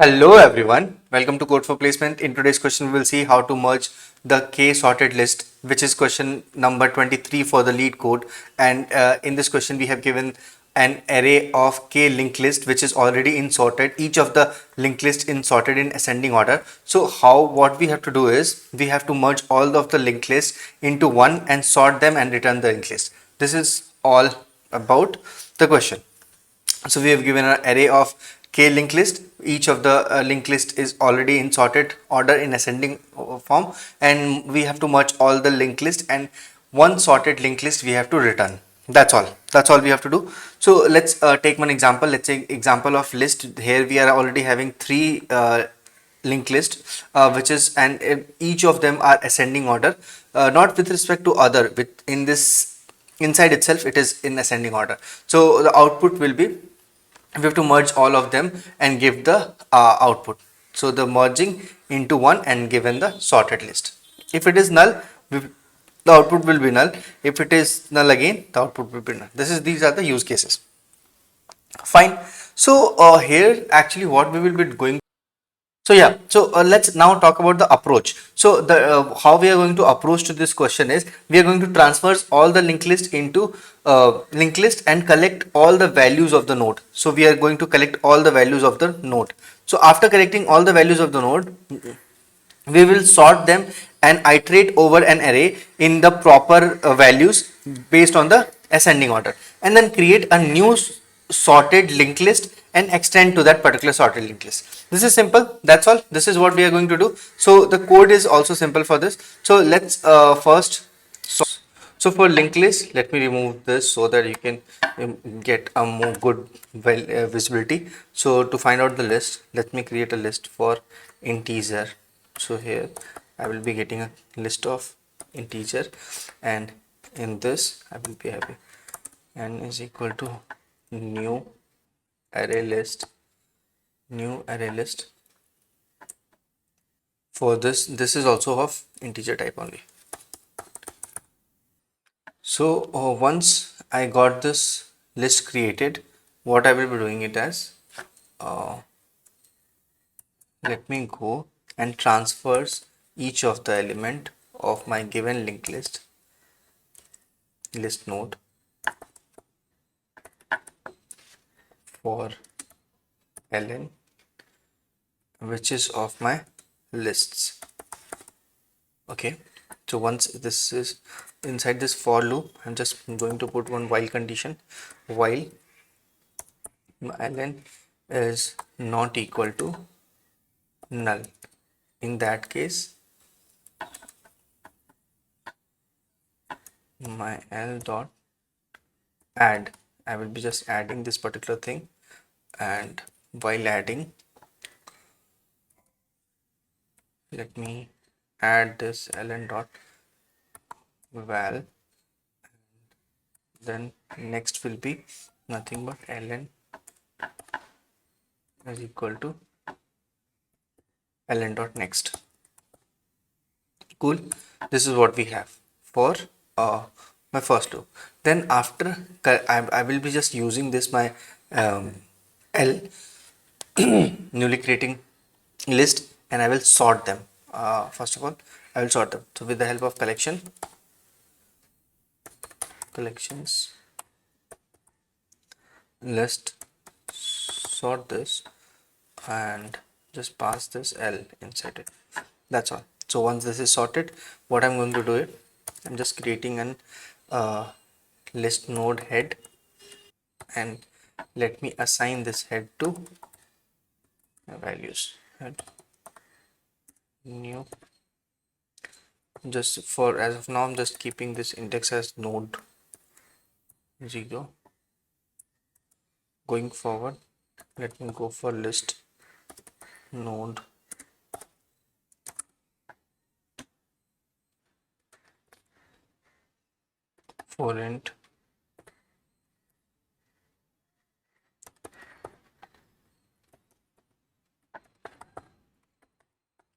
Hello everyone, welcome to Code for Placement. In today's question, we will see how to merge the K sorted list, which is question number 23 for the lead code. And in this question, we have given an array of K linked list, which is already in sorted. Each of the linked list in sorted in ascending order. So what we have to do is we have to merge all of the linked lists into one and sort them and return the linked list. This is all about the question. So we have given an array of k linked list. Each of the linked list is already in sorted order in ascending form, and we have to merge all the linked list, and one sorted linked list we have to return. That's all we have to do. So let's take one example. Let's say example of list. Here we are already having three linked list, which is, and each of them are ascending order, not with respect to other. With in this inside itself it is in ascending order. So the output will be, we have to merge all of them and give the output. So the merging into one and given the sorted list. If it is null, the output will be null. If it is null again, the output will be null. These are the use cases. Fine. So here actually what we will be going. So yeah, so let's now talk about the approach. So the how we are going to approach to this question is, we are going to transfer all the linked list into linked list and collect all the values of the node. So we are going to collect all the values of the node. So after collecting all the values of the node, we will sort them and iterate over an array in the proper values based on the ascending order, and then create a new sorted linked list and extend to that particular sorted linked list. This is simple. That's all. This is what we are going to do. So the code is also simple for this. So let's first. So for linked list, let me remove this so that you can get a more good visibility. So to find out the list, let me create a list for integer. So here I will be getting a list of integer, and in this I will be having n is equal to new array list, new array list. For this is also of integer type only. So once I got this list created, what I will be doing it as, uh, let me go and transfers each of the element of my given linked list node for ln, which is of my lists. Okay, so once this is inside this for loop, I'm just going to put one while condition. While ln is not equal to null, in that case my l dot add, I will be just adding this particular thing, and while adding, let me add this ln dot val, then next will be nothing but ln is equal to ln dot next. Cool. This is what we have for my first loop. Then after I will be just using this my l newly creating list, and I will sort them. First of all, I will sort them. So with the help of collections list, sort this and just pass this L inside it. That's all. So once this is sorted, what I'm going to do it, I'm just creating an list node head, and let me assign this head to values head new. Just for as of now, I'm just keeping this index as node 0. Going forward, let me go for list node for int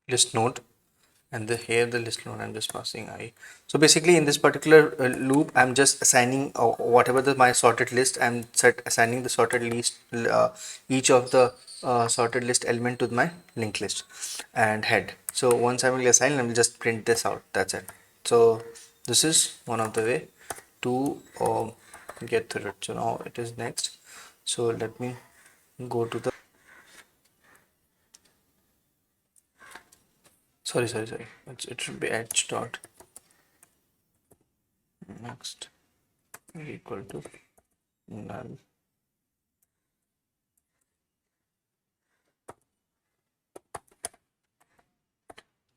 list node. and the here the list node I'm just passing I. So basically in this particular loop I'm just assigning whatever my sorted list, I'm set assigning the sorted list each of the sorted list element to my linked list and head. So once I will assign, I will just print this out, that's it. So this is one of the way to get through it. So now it is next, so let me go to the sorry, it should be edge dot next equal to null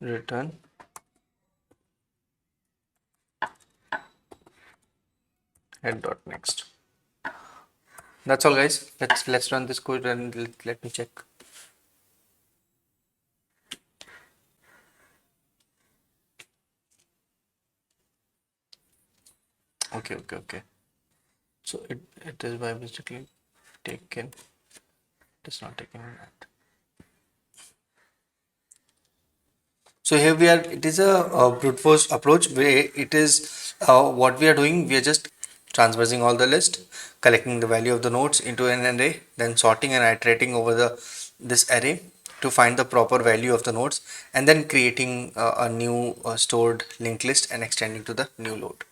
return head dot next. That's all, guys. Let's run this code and let me check. Okay. So it is by mistakenly taken. It is not taken that. So here we are. It is a brute force approach where it is what we are doing. We are just transversing all the list, collecting the value of the nodes into an array, then sorting and iterating over the this array to find the proper value of the nodes, and then creating a new stored linked list and extending to the new load.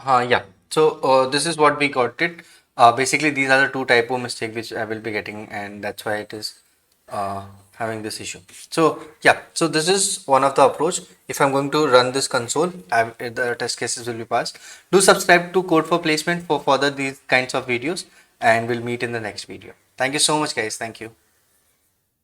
Yeah. So this is what we got it. Basically, these are the two typo mistake which I will be getting, and that's why it is having this issue. So yeah. So this is one of the approach. If I'm going to run this console, the test cases will be passed. Do subscribe to Code for Placement for further these kinds of videos, and we'll meet in the next video. Thank you so much, guys. Thank you.